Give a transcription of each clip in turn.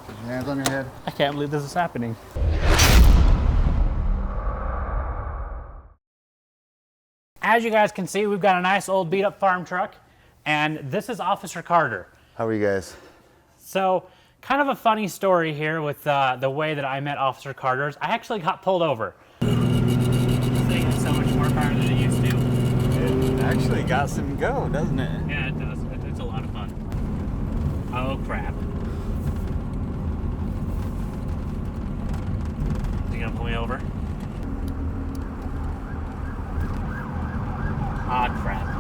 Put your hands on your head. I can't believe this is happening. As you guys can see, we've got a nice old beat up farm truck, and this is Officer Carter. How are you guys? So, kind of a funny story here with the way that I met Officer Carter's. I actually got pulled over. This thing has so much more power than it used to. It actually got some go, doesn't it? Yeah, it does. It's a lot of fun. Oh, crap. Is he gonna pull me over? Ah, crap.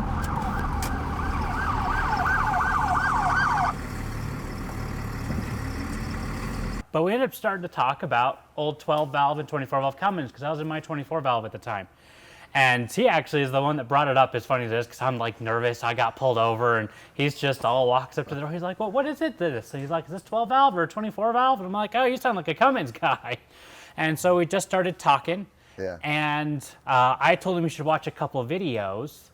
But we ended up starting to talk about old 12 valve and 24 valve Cummins because I was in my 24 valve at the time. And he actually is the one that brought it up, as funny as this, because I'm like nervous. I got pulled over and he's just all walks up to the door. He's like, well, what is it this? And he's like, is this 12 valve or 24 valve? And I'm like, oh, you sound like a Cummins guy. And so we just started talking. Yeah. And I told him he should watch a couple of videos.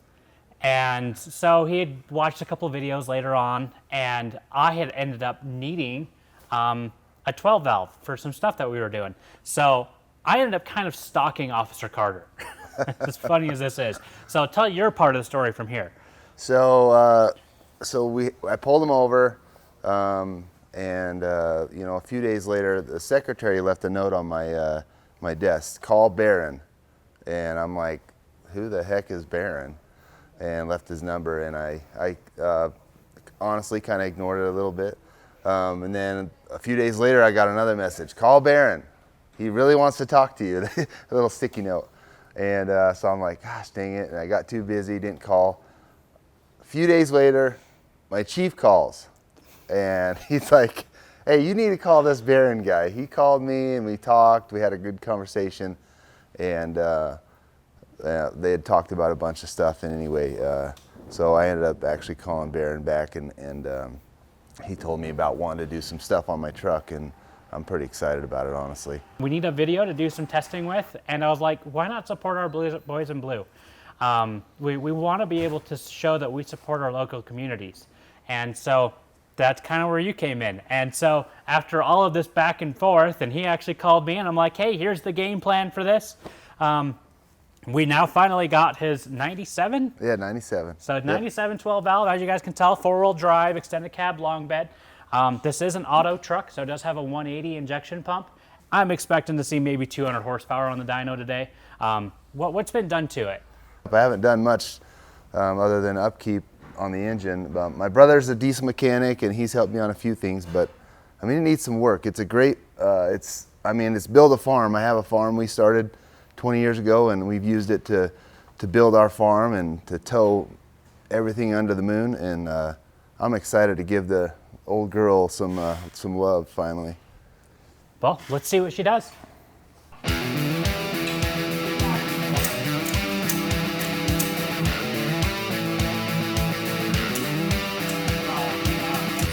And so he had watched a couple of videos later on, and I had ended up needing a 12 valve for some stuff that we were doing. So I ended up kind of stalking Officer Carter, as funny as this is. So tell your part of the story from here. So, I pulled him over, and you know, a few days later, the secretary left a note on my desk. Call Barron, and I'm like, who the heck is Barron? And left his number, and I honestly kind of ignored it a little bit. And then a few days later, I got another message. Call Barron. He really wants to talk to you. A little sticky note. And so I'm like, gosh, dang it. And I got too busy, didn't call. A few days later, my chief calls. And he's like, hey, you need to call this Barron guy. He called me, and we talked. We had a good conversation. And they had talked about a bunch of stuff, and anyway, so I ended up actually calling Barron back, and he told me about wanting to do some stuff on my truck, and I'm pretty excited about it, honestly. We need a video to do some testing with, and I was like, why not support our boys in blue? We want to be able to show that we support our local communities, and so that's kind of where you came in. And so after all of this back and forth, and he actually called me, and I'm like, hey, here's the game plan for this. We now finally got his 97? Yeah, 97. So 97 12 valve, as you guys can tell, 4-wheel drive, extended cab, long bed. This is an auto truck, so it does have a 180 injection pump. I'm expecting to see maybe 200 horsepower on the dyno today. What's been done to it? I haven't done much other than upkeep on the engine. My brother's a diesel mechanic, and he's helped me on a few things, but I mean, it needs some work. It's a great, it's build a farm. I have a farm we started 20 years ago, and we've used it to build our farm and to tow everything under the moon, and I'm excited to give the old girl some love finally. Well, let's see what she does.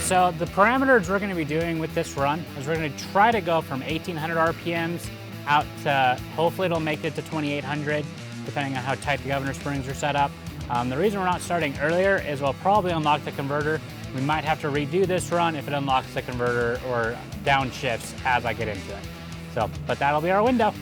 So the parameters we're going to be doing with this run is we're going to try to go from 1800 RPMs out to, hopefully it'll make it to 2800, depending on how tight the governor springs are set up. The reason we're not starting earlier is we'll probably unlock the converter. We might have to redo this run if it unlocks the converter or downshifts as I get into it. So, but that'll be our window. We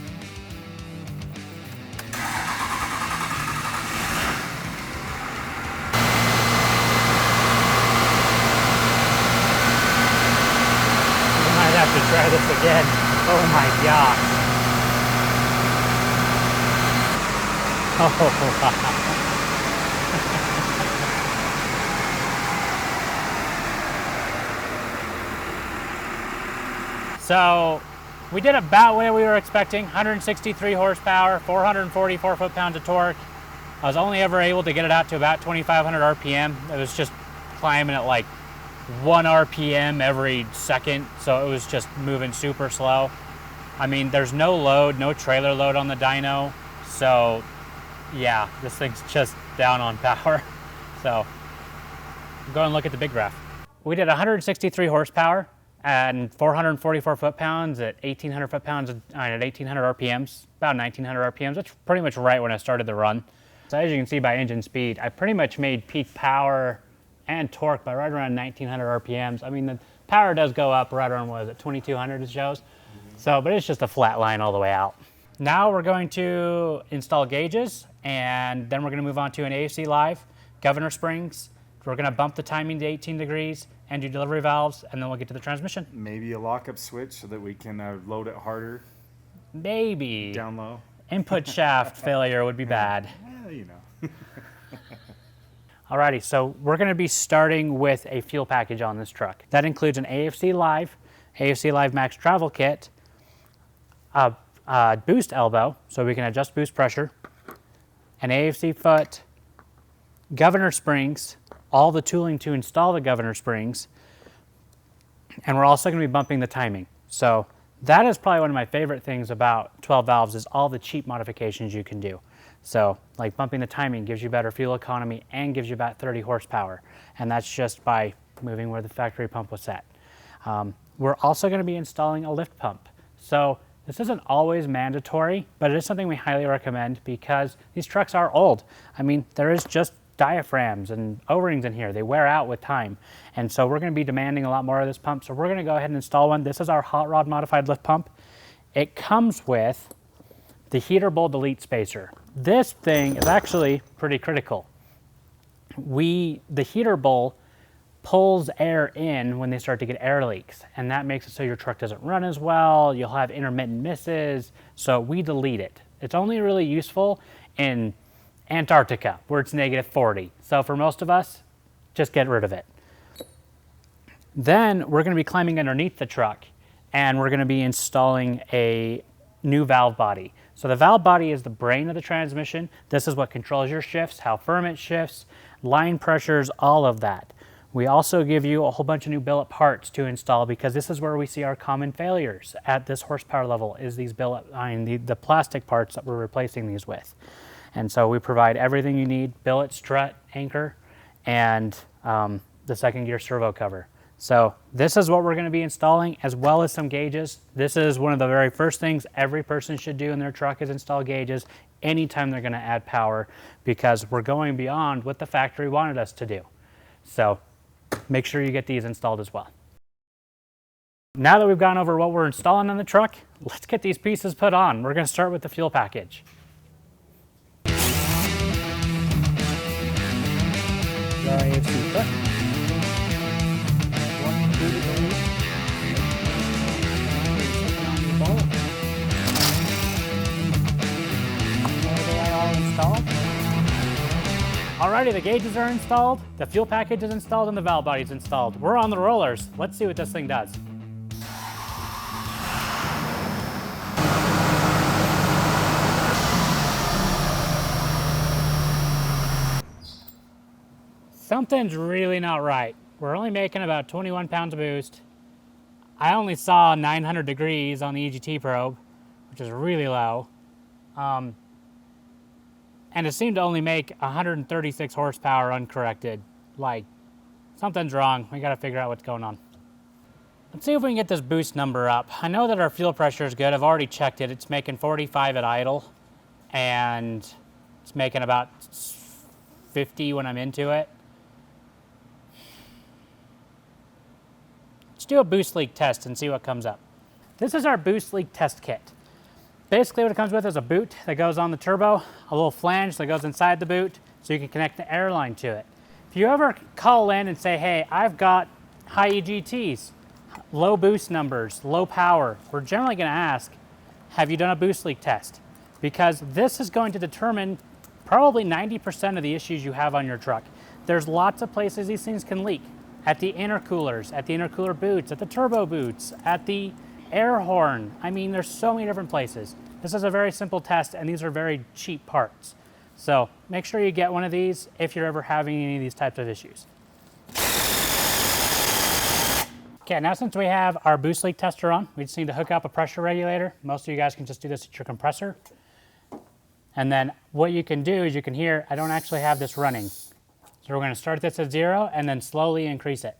might have to try this again. Oh my gosh. Oh, wow. So we did about what we were expecting, 163 horsepower, 444 foot-pounds of torque. I was only ever able to get it out to about 2,500 RPM. It was just climbing at like 1 RPM every second, so it was just moving super slow. I mean, there's no load, no trailer load on the dyno, so yeah, this thing's just down on power. So go and look at the big graph. We did 163 horsepower and 444 foot-pounds at 1,800 foot-pounds at 1,800 RPMs, about 1,900 RPMs. That's pretty much right when I started the run. So as you can see by engine speed, I pretty much made peak power and torque by right around 1,900 RPMs. I mean, Power does go up right around, what is it, 2200 it shows. So, but it's just a flat line all the way out. Now we're going to install gauges, and then we're going to move on to an AFC Live, governor springs. We're going to bump the timing to 18 degrees and do delivery valves, and then we'll get to the transmission. Maybe a lockup switch so that we can load it harder. Maybe. Down low. Input shaft failure would be bad. Well, you know. Alrighty, so we're going to be starting with a fuel package on this truck. That includes an AFC Live Max travel kit, a boost elbow, so we can adjust boost pressure, an AFC foot, governor springs, all the tooling to install the governor springs, and we're also going to be bumping the timing. So that is probably one of my favorite things about 12 valves is all the cheap modifications you can do. So like bumping the timing gives you better fuel economy and gives you about 30 horsepower. And that's just by moving where the factory pump was set. We're also going to be installing a lift pump. So this isn't always mandatory, but it is something we highly recommend because these trucks are old. I mean, there is just diaphragms and O-rings in here. They wear out with time. And so we're going to be demanding a lot more of this pump. So we're going to go ahead and install one. This is our hot rod modified lift pump. It comes with the heater bowl delete spacer. This thing is actually pretty critical. The heater bowl pulls air in when they start to get air leaks, and that makes it so your truck doesn't run as well. You'll have intermittent misses, so we delete it. It's only really useful in Antarctica where it's -40. So for most of us, just get rid of it. Then we're going to be climbing underneath the truck, and we're going to be installing a new valve body. So the valve body is the brain of the transmission. This is what controls your shifts, how firm it shifts, line pressures, all of that. We also give you a whole bunch of new billet parts to install because this is where we see our common failures at this horsepower level is these billet, the plastic parts that we're replacing these with. And so we provide everything you need, billet, strut, anchor, and the second gear servo cover. So this is what we're going to be installing, as well as some gauges. This is one of the very first things every person should do in their truck is install gauges anytime they're going to add power, because we're going beyond what the factory wanted us to do. So make sure you get these installed as well. Now that we've gone over what we're installing on the truck, let's get these pieces put on. We're going to start with the fuel package. Our AFC foot. Alrighty, the gauges are installed, the fuel package is installed, and the valve body is installed. We're on the rollers. Let's see what this thing does. Something's really not right. We're only making about 21 pounds of boost. I only saw 900 degrees on the EGT probe, which is really low. And it seemed to only make 136 horsepower uncorrected. Like, something's wrong. We gotta figure out what's going on. Let's see if we can get this boost number up. I know that our fuel pressure is good. I've already checked it. It's making 45 at idle, and it's making about 50 when I'm into it. Let's do a boost leak test and see what comes up. This is our boost leak test kit. Basically what it comes with is a boot that goes on the turbo, a little flange that goes inside the boot so you can connect the air line to it. If you ever call in and say, hey, I've got high EGTs, low boost numbers, low power, we're generally going to ask, have you done a boost leak test? Because this is going to determine probably 90% of the issues you have on your truck. There's lots of places these things can leak. At the intercoolers, at the intercooler boots, at the turbo boots, at the air horn. I mean, there's so many different places. This is a very simple test, and these are very cheap parts. So make sure you get one of these if you're ever having any of these types of issues. Okay, now since we have our boost leak tester on, we just need to hook up a pressure regulator. Most of you guys can just do this at your compressor. And then what you can do is you can hear, I don't actually have this running. So we're going to start this at 0 and then slowly increase it.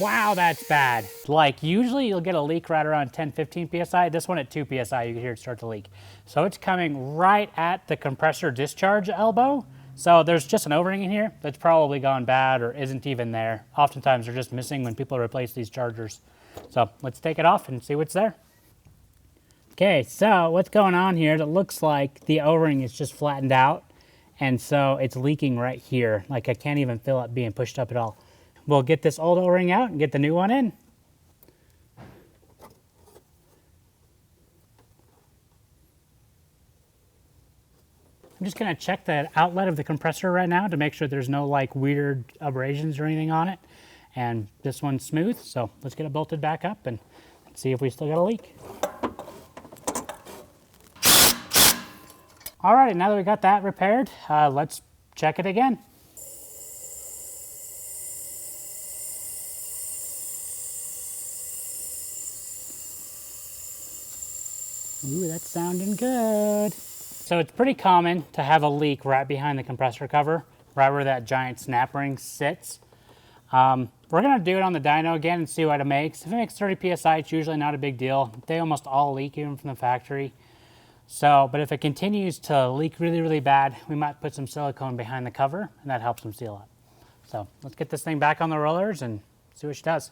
Wow, that's bad. Like usually you'll get a leak right around 10, 15 PSI. This one at 2 PSI, you can hear it start to leak. So it's coming right at the compressor discharge elbow. So there's just an O-ring in here that's probably gone bad or isn't even there. Oftentimes they're just missing when people replace these chargers. So let's take it off and see what's there. Okay, so what's going on here is it looks like the O-ring is just flattened out. And so it's leaking right here. Like I can't even feel it being pushed up at all. We'll get this old O-ring out and get the new one in. I'm just gonna check the outlet of the compressor right now to make sure there's no like weird abrasions or anything on it. And this one's smooth, so let's get it bolted back up and see if we still got a leak. Alrighty, now that we got that repaired, let's check it again. Ooh, that's sounding good. So it's pretty common to have a leak right behind the compressor cover, right where that giant snap ring sits. We're gonna do it on the dyno again and see what it makes. If it makes 30 PSI, it's usually not a big deal. They almost all leak even from the factory. So, but if it continues to leak really, really bad, we might put some silicone behind the cover and that helps them seal up. So let's get this thing back on the rollers and see what she does.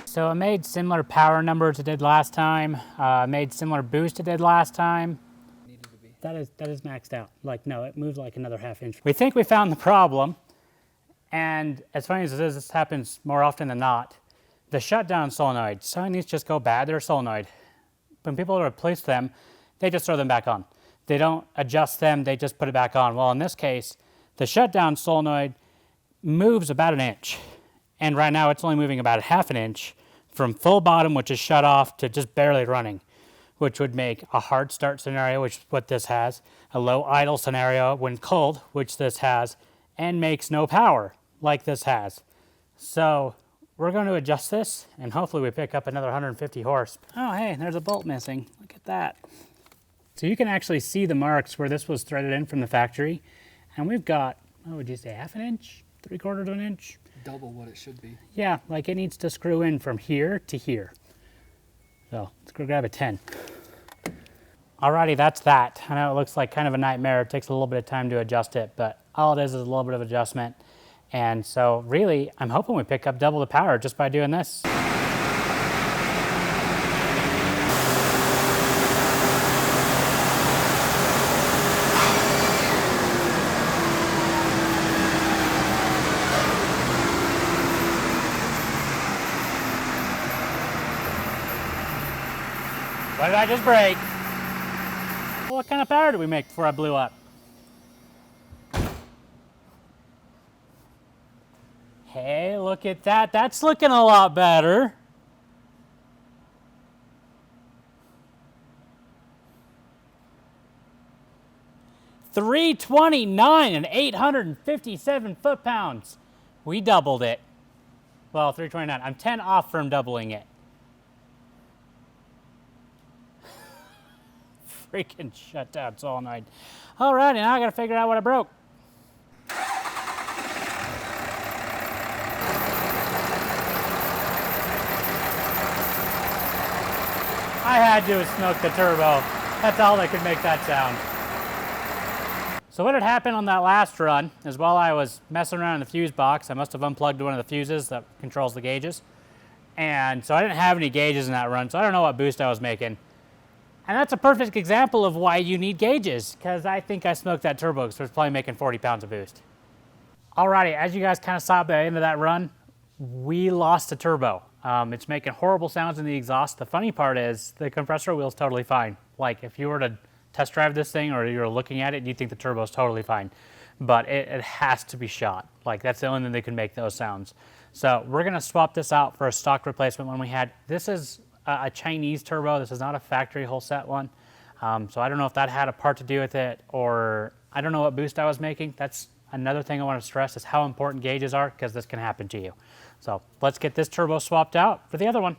So it made similar power numbers it did last time, made similar boost it did last time. That is maxed out. Like, no, it moved like another ½ inch. We think we found the problem. And as funny as it is, this happens more often than not. The shutdown solenoid, some of these just go bad, they're a solenoid. When people replace them, they just throw them back on. They don't adjust them, they just put it back on. Well, in this case, the shutdown solenoid moves about 1 inch. And right now it's only moving about ½ inch from full bottom, which is shut off, to just barely running, which would make a hard start scenario, which is what this has, a low idle scenario when cold, which this has, and makes no power like this has. So we're going to adjust this and hopefully we pick up another 150 horse. Oh, hey, there's a bolt missing. Look at that. So you can actually see the marks where this was threaded in from the factory. And we've got, what would you say, ½ inch, 3/4 of an inch? Double what it should be. Yeah, like it needs to screw in from here to here. So let's go grab a 10. Alrighty, that's that. I know it looks like kind of a nightmare. It takes a little bit of time to adjust it, but all it is a little bit of adjustment. And so really, I'm hoping we pick up double the power just by doing this. What did I just break? What kind of power did we make before I blew up? Hey, look at that. That's looking a lot better. $329 and 857 foot-pounds. We doubled it. Well, 329. I'm 10 off from doubling it. Freaking shutdown solenoid. Alrighty, now I gotta figure out what I broke. I had to have smoked the turbo. That's all that could make that sound. So what had happened on that last run is while I was messing around in the fuse box, I must have unplugged one of the fuses that controls the gauges. And so I didn't have any gauges in that run, so I don't know what boost I was making. And that's a perfect example of why you need gauges, because I think I smoked that turbo, so it's probably making 40 pounds of boost. Alrighty, as you guys kind of saw at the end of that run, we lost the turbo. It's making horrible sounds in the exhaust. The funny part is the compressor wheel's totally fine. Like if you were to test drive this thing or you're looking at it, you'd think the turbo's totally fine. But it has to be shot. Like that's the only thing that can make those sounds. So we're gonna swap this out for a stock replacement one we had. This is a Chinese turbo. This is not a factory whole set one. So I don't know if that had a part to do with it, or I don't know what boost I was making. That's another thing I want to stress is how important gauges are, because this can happen to you. So let's get this turbo swapped out for the other one.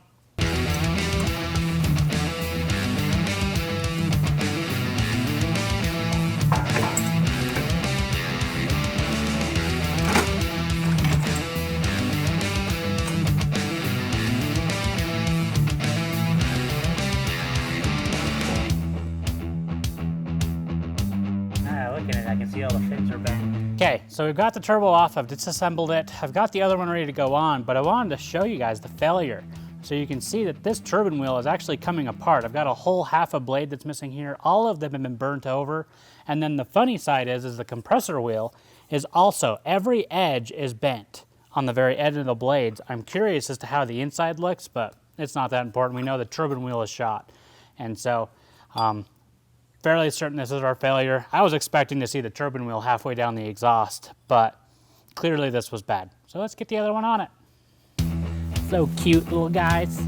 I can see all the fins are bent. Okay, so we've got the turbo off. I've disassembled it. I've got the other one ready to go on, but I wanted to show you guys the failure. So you can see that this turbine wheel is actually coming apart. I've got a whole half a blade that's missing here. All of them have been burnt over. And then the funny side is the compressor wheel is also, every edge is bent on the very edge of the blades. I'm curious as to how the inside looks, but it's not that important. We know the turbine wheel is shot. And so, fairly certain this is our failure. I was expecting to see the turbine wheel halfway down the exhaust, but clearly this was bad. So let's get the other one on it. So cute, little guys.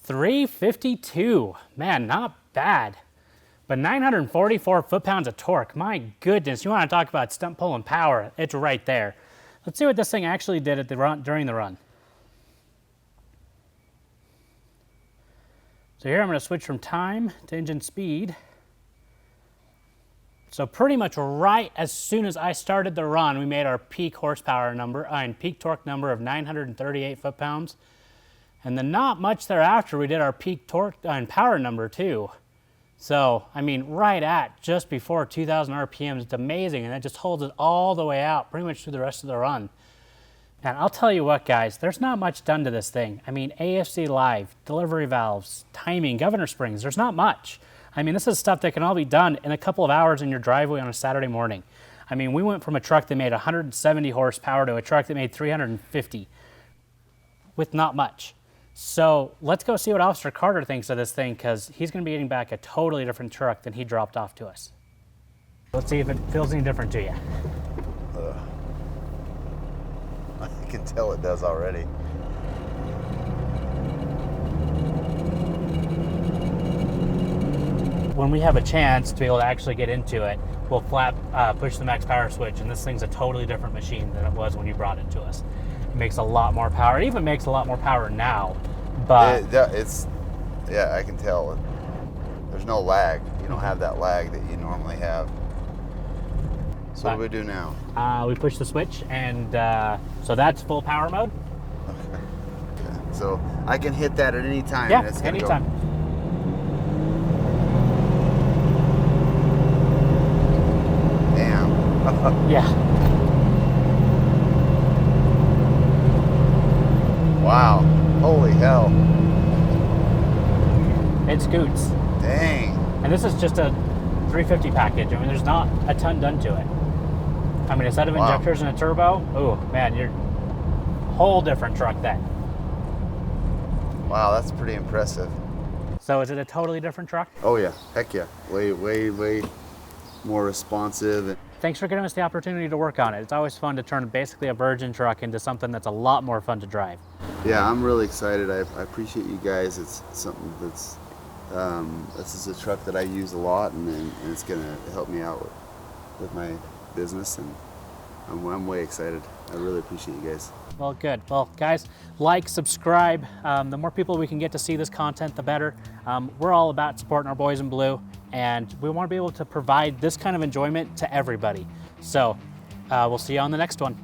$352, man, not bad. But 944 foot-pounds of torque, my goodness, you want to talk about stump pulling power, it's right there. Let's see what this thing actually did at the run, during the run. So here I'm going to switch from time to engine speed. So pretty much right as soon as I started the run, we made our peak horsepower number, and peak torque number of 938 foot-pounds. And then not much thereafter, we did our peak torque and power number too. So, I mean, right at just before 2,000 RPMs, it's amazing. And that just holds it all the way out, pretty much through the rest of the run. And I'll tell you what, guys, there's not much done to this thing. I mean, AFC live, delivery valves, timing, governor springs, there's not much. I mean, this is stuff that can all be done in a couple of hours in your driveway on a Saturday morning. I mean, we went from a truck that made 170 horsepower to a truck that made 350 with not much. So let's go see what Officer Carter thinks of this thing, because he's going to be getting back a totally different truck than he dropped off to us. Let's see if it feels any different to you. I can tell it does already. When we have a chance to be able to actually get into it, we'll push the max power switch, and this thing's a totally different machine than it was when you brought it to us. It makes a lot more power. It even makes a lot more power now, but yeah, I can tell. There's no lag. You don't have that lag that you normally have. So what do we do now? We push the switch, and so that's full power mode. Okay. So I can hit that at any time. Yeah, and it's gonna anytime. Damn. Yeah. Wow. Holy hell. It scoots. Dang. And this is just a 350 package. I mean, there's not a ton done to it. I mean, a set of injectors and a turbo, oh man, you're a whole different truck then. Wow, that's pretty impressive. So is it a totally different truck? Oh yeah, heck yeah. Way more responsive. Thanks for giving us the opportunity to work on it. It's always fun to turn basically a virgin truck into something that's a lot more fun to drive. Yeah, I'm really excited. I appreciate you guys. It's something that's, this is a truck that I use a lot, and it's gonna help me out with my business, and I'm way excited. I really appreciate you guys. Well, good. Well, guys, like, subscribe. The more people we can get to see this content, the better. We're all about supporting our boys in blue, and we want to be able to provide this kind of enjoyment to everybody. So we'll see you on the next one.